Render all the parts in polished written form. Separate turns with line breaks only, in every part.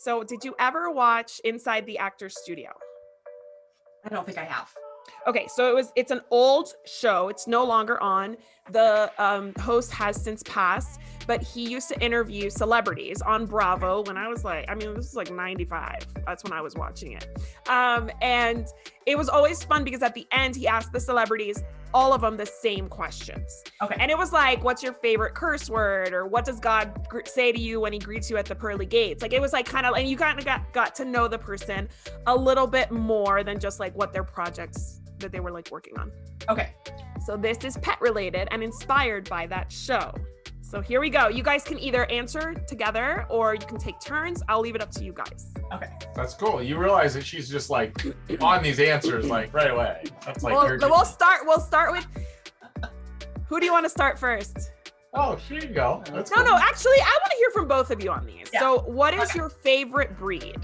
So did you ever watch Inside the Actor's Studio?
I don't think I have.
Okay, so it's an old show. It's no longer on. The host has since passed, but he used to interview celebrities on Bravo when I was like, this is like 95. That's when I was watching it. And it was always fun because at the end, he asked the celebrities, all of them, the same questions.
Okay.
And it was like, what's your favorite curse word? Or what does God say to you when he greets you at the pearly gates? Like, it was like kind of, and you kind of got to know the person a little bit more than just like what their projects that they were like working on.
Okay.
So this is pet related and inspired by that show. So here we go. You guys can either answer together or you can take turns. I'll leave it up to you guys.
Okay.
That's cool. You realize that she's just like on these answers like right away. That's like
we'll start with who do you want to start first?
Oh, here you go. That's
No,
cool.
no, actually I want to hear from both of you on these.
Yeah.
So what is your favorite breed?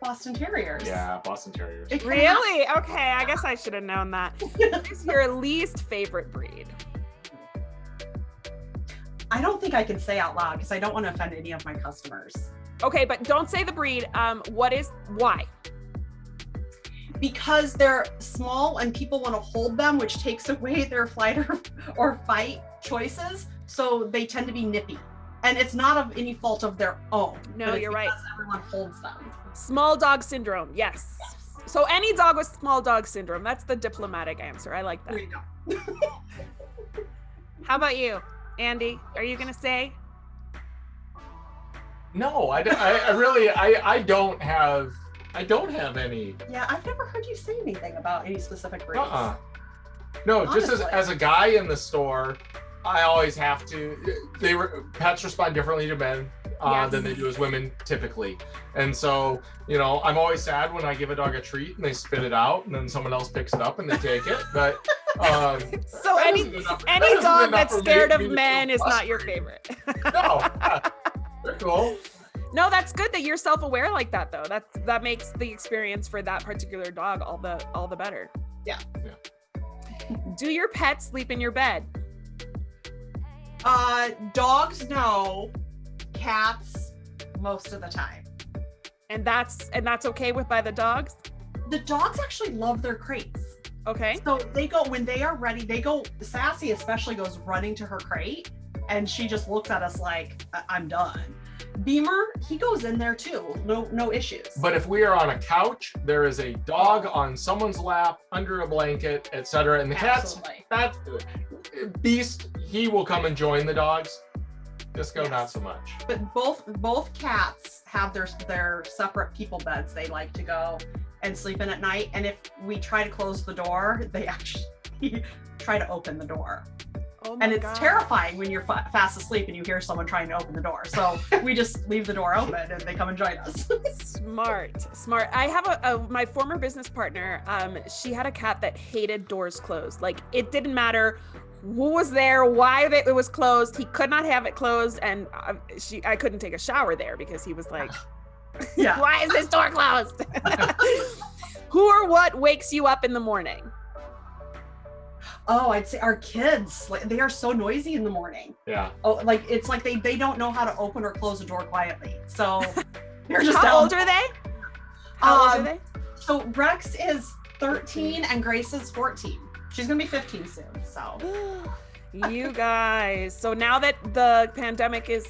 Boston Terriers.
Yeah, Boston Terriers.
Really? Okay, I guess I should have known that. What is your least favorite breed?
I don't think I can say out loud because I don't want to offend any of my customers.
Okay, but don't say the breed. Why?
Because they're small and people want to hold them, which takes away their flight or fight choices. So they tend to be nippy. And it's not of any fault of their own.
No, you're right.
Everyone holds them.
Small dog syndrome. Yes. So any dog with small dog syndrome. That's the diplomatic answer. I like that.
There you go.
How about you, Andy? Are you going to say?
No, I don't have any.
Yeah, I've never heard you say anything about any specific breeds.
No,
Honestly.
just as a guy in the store, I always have to. Pets respond differently to men than they do as women typically, and so I'm always sad when I give a dog a treat and they spit it out, and then someone else picks it up and they take it. But
so any dog that's scared of men is not your favorite.
No, they're cool.
No, that's good that you're self-aware like that, though. That makes the experience for that particular dog all the better.
Yeah.
Do your pets sleep in your bed?
Dogs, no. Cats, most of the time.
And that's okay by the dogs?
The dogs actually love their crates.
Okay.
So they go, when they are ready, Sassy especially goes running to her crate and she just looks at us like, I'm done. Beamer, he goes in there too. No issues.
But if we are on a couch, there is a dog on someone's lap, under a blanket, etc. And the
Absolutely.
that beast, he will come and join the dogs. Disco,
Yes.
not so much.
But both cats have their separate people beds they like to go and sleep in at night. And if we try to close the door, they actually try to open the door.
Oh my
And it's
God.
terrifying when you're fast asleep and you hear someone trying to open the door. So we just leave the door open and they come and join us.
Smart. I have my former business partner. She had a cat that hated doors closed. Like it didn't matter who was there, why it was closed. He could not have it closed, and I couldn't take a shower there because he was like,
Yeah.
"Why is this door closed?" Who or what wakes you up in the morning?
Oh, I'd say our kids. Like, they are so noisy in the morning.
Yeah.
Oh, like it's like they don't know how to open or close a door quietly. So they're just
How old are they? How old are they?
So Rex is 13 and Grace is 14. She's gonna be 15 soon. So
You guys. So now that the pandemic is,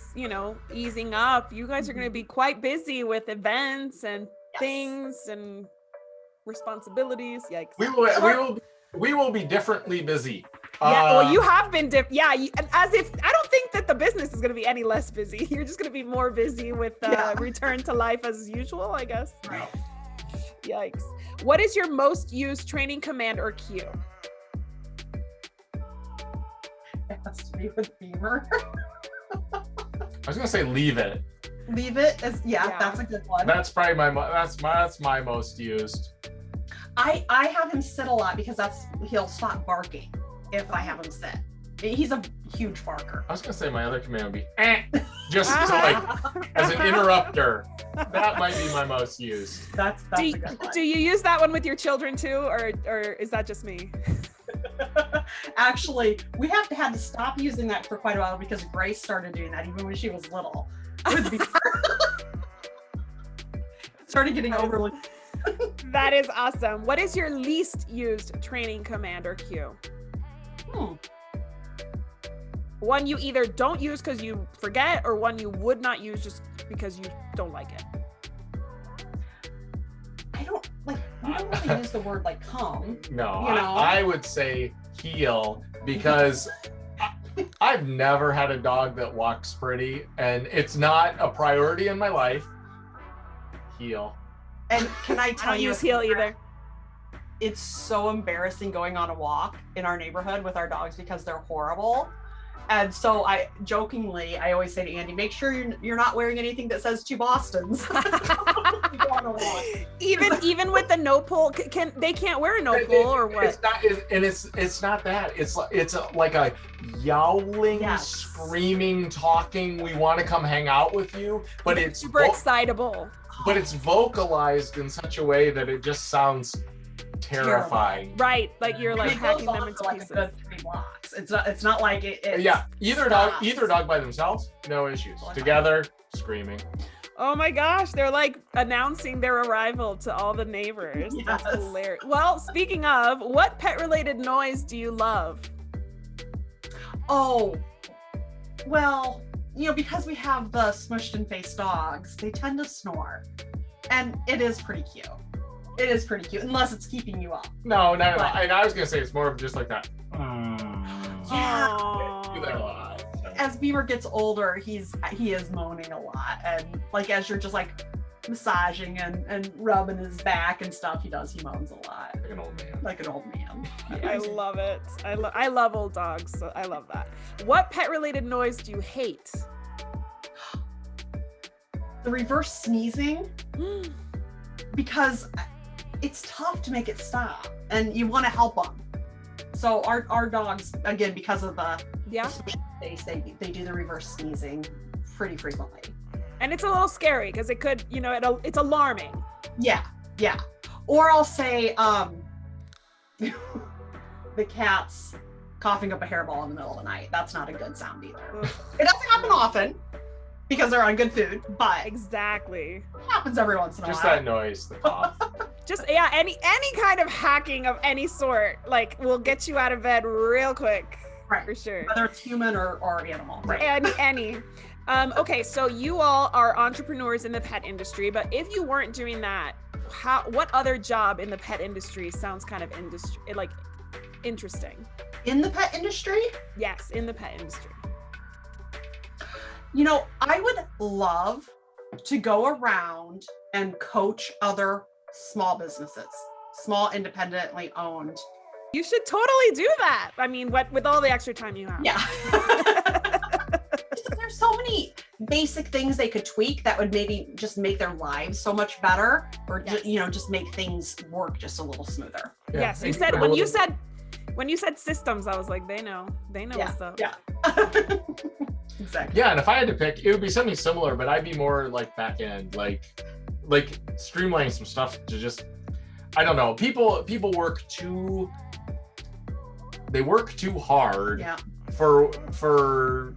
easing up, you guys are going to be quite busy with events and
Yes.
things and responsibilities. Yikes.
We will be differently busy.
Yeah, well, you have been as if I don't think that the business is going to be any less busy. You're just going to be more busy with return to life as usual, I guess.
Right.
Yikes. What is your most used training command or cue?
It has to be with Beamer.
I was gonna say leave it.
Leave it as
Yeah.
that's a good one.
That's probably that's my most used.
I have him sit a lot because he'll stop barking if I have him sit. He's a huge barker.
I was gonna say my other command would be just to like as an interrupter. That might be my most used.
That's a good one.
Do you use that one with your children too, or is that just me?
Actually, we had to stop using that for quite a while because Grace started doing that even when she was little. With Beamer. started getting overly.
That is awesome. What is your least used training command or cue? One you either don't use because you forget, or one you would not use just because you don't like it.
I don't like. We don't really use the word like come.
No,
You know?
I would say heel, because I've never had a dog that walks pretty, and it's not a priority in my life. Heel.
And can I
I
tell
don't
you,
use heel either.
it's so embarrassing going on a walk in our neighborhood with our dogs because they're horrible. And so I jokingly, I always say to Andy, make sure you're not wearing anything that says 2 Bostons. You go on a walk.
Even with the no pull, they can't wear a no pull or what?
It's not, and it's not that. It's like a yowling,
Yes.
screaming, talking. We want to come hang out with you, but it's
Super excitable.
but it's vocalized in such a way that it just sounds terrifying.
Right, like you're like
It goes
hacking them
on
into
for like
pieces.
a good 3 blocks. It's not like it's,
Yeah, either
stops.
dog by themselves, no issues.
Well,
Together, screaming.
Oh my gosh, they're like announcing their arrival to all the neighbors. That's
Yes.
hilarious. Well, speaking of, what pet-related noise do you love?
Oh, well, because we have the smushed and face dogs, they tend to snore. And it is pretty cute. It is pretty cute, unless it's keeping you up.
No. And
But-
I was gonna say it's more of just like that.
Aw.
Do that a lot.
As Beaver gets older, he is moaning a lot. And like as you're just like massaging and rubbing his back and stuff, he moans a lot.
Like an old man.
Like an old man.
I love it. I love old dogs, so I love that. What pet-related noise do you hate?
The reverse sneezing, because it's tough to make it stop and you want to help them. So our dogs, again, because of the
Yeah,
face, they do the reverse sneezing pretty frequently.
and it's a little scary because it could, it's alarming.
Yeah. Or I'll say the cat's coughing up a hairball in the middle of the night. That's not a good sound either.
Ugh.
It doesn't happen often because they're on good food, but it
Exactly.
happens every once in a
Just
while.
that noise, the cough.
Just any kind of hacking of any sort, like, will get you out of bed real quick,
Right.
for sure.
Whether it's human or animal.
Right.
Any. Okay, so you all are entrepreneurs in the pet industry, but if you weren't doing that, what other job in the pet industry sounds kind of interesting?
In the pet industry,
Yes, in the pet industry.
I would love to go around and coach other small businesses, small independently owned.
You should totally do that. I mean, with all the extra time you have.
Yeah. There's so many basic things they could tweak that would maybe just make their lives so much better, or
Yes.
just make things work just a little smoother.
Yeah.
Yes,
And
when you said systems, I was like, they know what's up.
Yeah. Exactly.
Yeah, and if I had to pick, it would be something similar, but I'd be more like back end, like streamlining some stuff to just, I don't know. People work too hard
Yeah.
for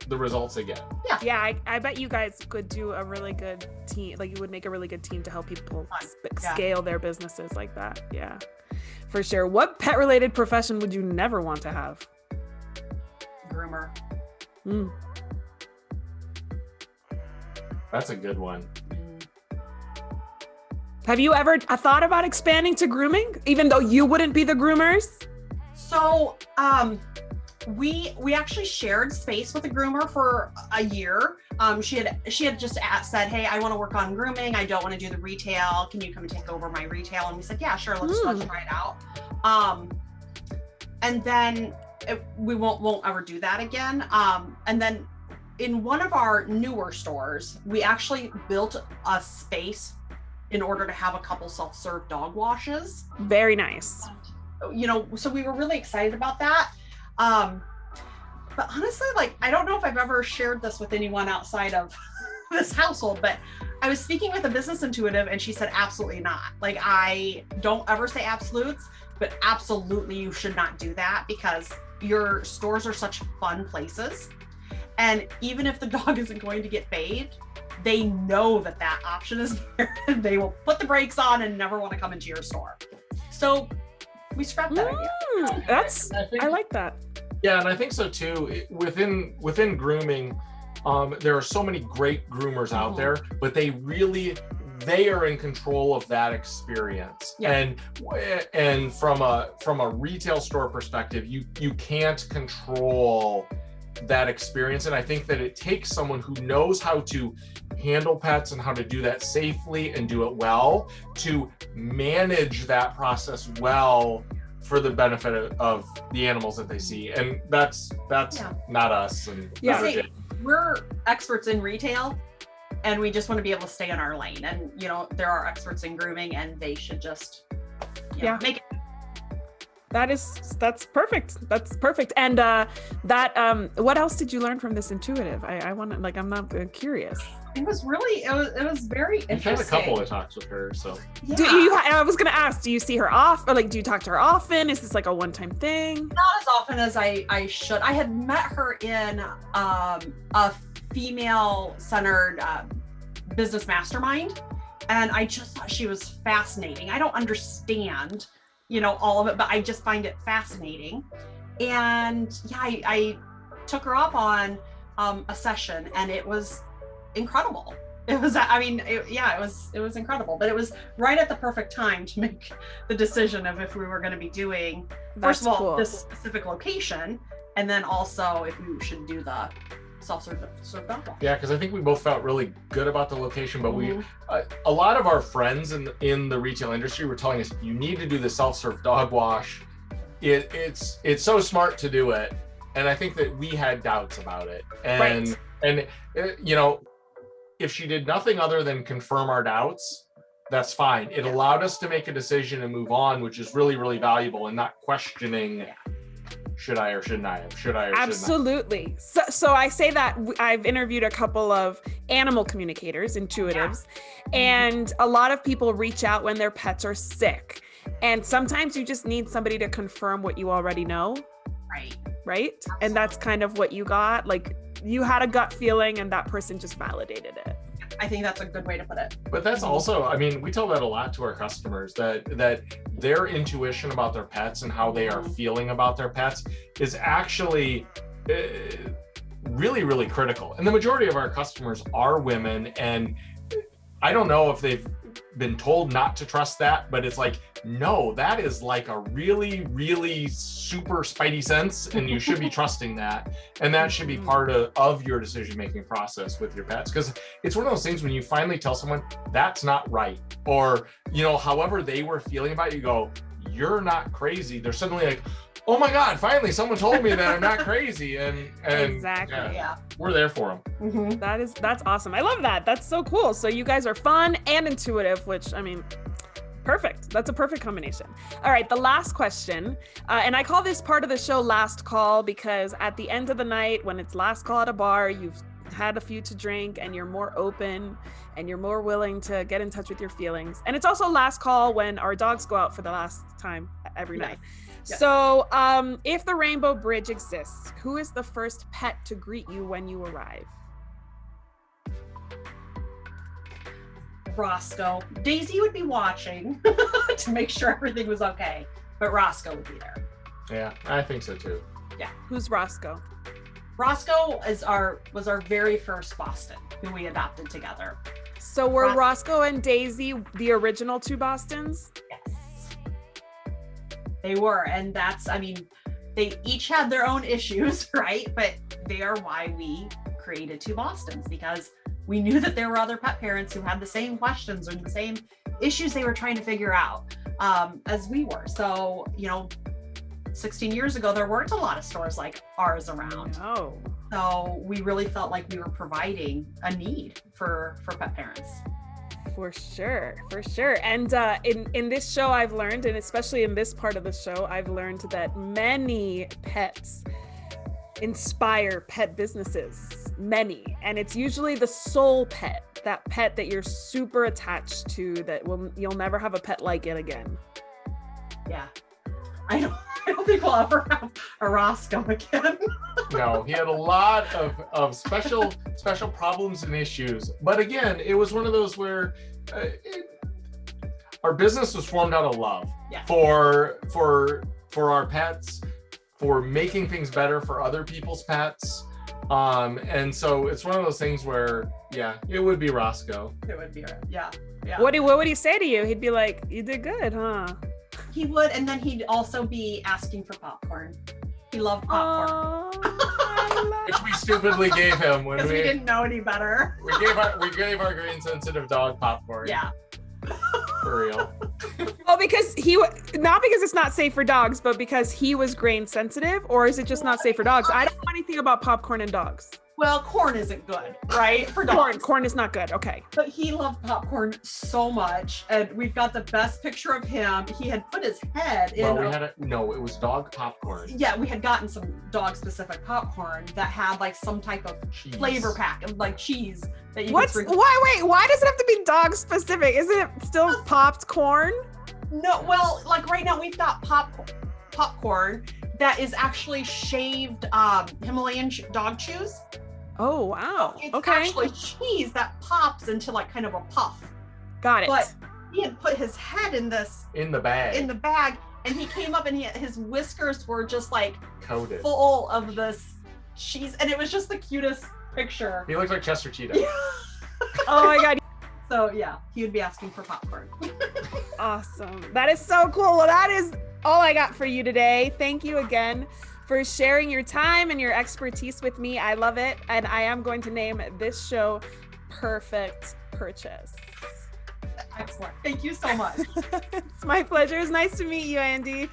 the results they get.
Yeah, I bet you guys could do a really good team. Like, you would make a really good team to help people
Yeah.
scale their businesses like that. Yeah, for sure. What pet-related profession would you never want to have?
Groomer.
That's a good one.
Have you ever thought about expanding to grooming, even though you wouldn't be the groomers?
So, we actually shared space with a groomer for a year. She had just said, "Hey, I want to work on grooming. I don't want to do the retail. Can you come and take over my retail?" And we said, "Yeah, sure. Let's try it out." And then we won't ever do that again. And then in one of our newer stores, we actually built a space in order to have a couple self-serve dog washes.
Very nice.
So we were really excited about that. But honestly, like, I don't know if I've ever shared this with anyone outside of this household, but I was speaking with a business intuitive and she said, absolutely not. Like, I don't ever say absolutes, but absolutely you should not do that, because your stores are such fun places. And even if the dog isn't going to get bathed, they know that that option is there, and they will put the brakes on and never want to come into your store. So we scrapped that idea.
I like that.
Yeah, and I think so too. Within grooming, there are so many great groomers out there, but they are in control of that experience. Yeah. And from a retail store perspective, you can't control that experience. And I think that it takes someone who knows how to handle pets and how to do that safely and do it well to manage that process well for the benefit of the animals that they see. And that's not us. And
we're experts in retail, and we just want to be able to stay in our lane. And there are experts in grooming, and they should just make it.
That's perfect. That's perfect. And what else did you learn from this intuitive? I want to, I'm not curious.
It was very interesting.
I've had a couple of talks with her, so.
Yeah. I was going to ask, do you see her do you talk to her often? Is this like a one-time thing?
Not as often as I should. I had met her in a female-centered business mastermind, and I just thought she was fascinating. I don't understand all of it, but I just find it fascinating. And I took her up on a session, and it was incredible. It was, it was incredible, but it was right at the perfect time to make the decision of if we were going to be doing, first of all, this specific location, and then also if we should do the self-serve dog wash.
Yeah, because I think we both felt really good about the location, but a lot of our friends in the retail industry were telling us, you need to do the self-serve dog wash. It's so smart to do it, and I think that we had doubts about it. And if she did nothing other than confirm our doubts, that's fine. It allowed us to make a decision and move on, which is really, really valuable, and not questioning. Should I or shouldn't I have? Should I or
Absolutely. So I say that I've interviewed a couple of animal communicators, intuitives, and a lot of people reach out when their pets are sick. And sometimes you just need somebody to confirm what you already know. Right? Absolutely. And that's kind of what you got. Like, you had a gut feeling and that person just validated it.
I think that's a good way to put it.
But that's also, we tell that a lot to our customers, that their intuition about their pets and how they are feeling about their pets is actually really, really critical. And the majority of our customers are women, and I don't know if they've been told not to trust that, but it's like, no, that is like a really, really super spidey sense, and you should be trusting that. And that should be part of your decision-making process with your pets. Because it's one of those things when you finally tell someone that's not right, or, however they were feeling about you, go, you're not crazy. They're suddenly like, oh my God, finally someone told me that I'm not crazy. And
exactly.
We're there for them.
That's awesome. I love that. That's so cool. So you guys are fun and intuitive, which, perfect. That's a perfect combination. All right, the last question. And I call this part of the show Last Call, because at the end of the night, when it's last call at a bar, you've had a few to drink and you're more open and you're more willing to get in touch with your feelings. And it's also last call when our dogs go out for the last time every night. Yes. So if the Rainbow Bridge exists, who is the first pet to greet you when you arrive?
Roscoe. Daisy would be watching to make sure everything was okay, but Roscoe would be there.
Yeah, I think so too.
Yeah.
Who's Roscoe?
Roscoe was our very first Boston who we adopted together.
So were Roscoe and Daisy the original two Bostons?
Yes. They were, and that's, they each had their own issues, right? But they are why we created two Bostons, because we knew that there were other pet parents who had the same questions or the same issues they were trying to figure out as we were. So, 16 years ago, there weren't a lot of stores like ours around.
Oh.
So we really felt like we were providing a need for pet parents.
For sure. And in this show, I've learned, and especially in this part of the show, I've learned that many pets inspire pet businesses, many. And it's usually the soul pet, that pet that you're super attached to, that you'll never have a pet like it again.
Yeah. I don't think we'll ever have a Roscoe again.
No, he had a lot of special problems and issues. But again, it was one of those where our business was formed out of love for our pets, for making things better for other people's pets. And so it's one of those things where, it would be Roscoe.
It would be, yeah.
What would he say to you? He'd be like, "You did good, huh?"
He would, and then he'd also be asking for popcorn. He loved popcorn.
Which we stupidly gave him when
Because we didn't know any better.
We gave our grain sensitive dog popcorn.
Yeah.
For real.
Oh, because not because it's not safe for dogs, but because he was grain sensitive, or is it just not safe for dogs? I don't know anything about popcorn and dogs.
Well, corn isn't good, right? For dogs.
Corn is not good. Okay.
But he loved popcorn so much, and we've got the best picture of him. He had put his head in.
Well, it was dog popcorn.
Yeah, we had gotten some dog-specific popcorn that had like some type of flavor pack, like cheese that you could drink.
Why does it have to be dog specific? Isn't it still popped corn?
No, well, like right now we've got popcorn that is actually shaved Himalayan dog chews.
Oh, wow.
It's
okay.
actually cheese that pops into like kind of a puff.
Got it.
But he had put his head in the bag, and he came up and his whiskers were just like
coated,
full of this cheese, and it was just the cutest picture.
He looked like Chester Cheetah.
Oh my God.
So yeah, he would be asking for popcorn.
Awesome. That is so cool. Well, that is all I got for you today. Thank you again for sharing your time and your expertise with me. I love it. And I am going to name this show Perfect Purchase.
Excellent. Thank you so much.
It's my pleasure. It's nice to meet you, Andy.